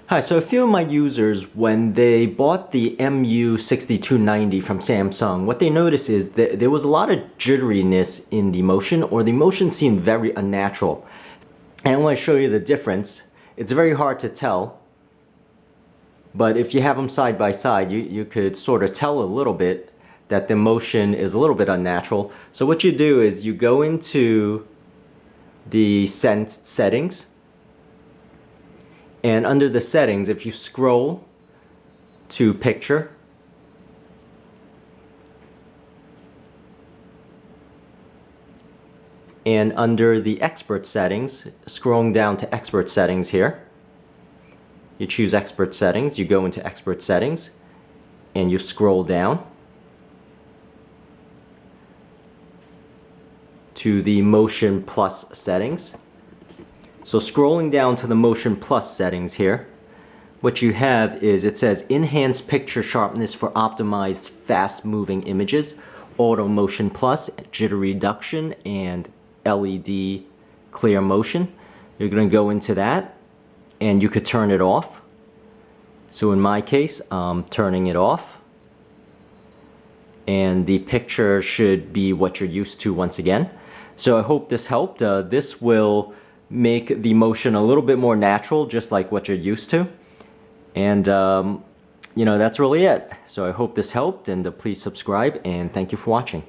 Hi, so a few of my users, when they bought the MU6290 from Samsung, what they noticed is that there was a lot of jitteriness in the motion, or the motion seemed very unnatural. And I want to show you the difference. It's very hard to tell, but if you have them side by side, you could sort of tell a little bit that the motion is a little bit unnatural. So what you do is you go into the settings, and under the settings, if you scroll to picture, and under the expert settings, scrolling down to expert settings here, you choose expert settings, you go into expert settings, and you scroll down to the motion plus settings. So scrolling down to the motion plus settings here, what you have is it says enhance picture sharpness for optimized fast moving images, auto motion plus, jitter reduction, and LED clear motion. You're going to go into that and you could turn it off. So in my case, I'm turning it off, and the picture should be what you're used to once again. So I hope this helped. This will make the motion a little bit more natural, just like what you're used to. And you know, that's really it. So I hope this helped, and please subscribe, and thank you for watching.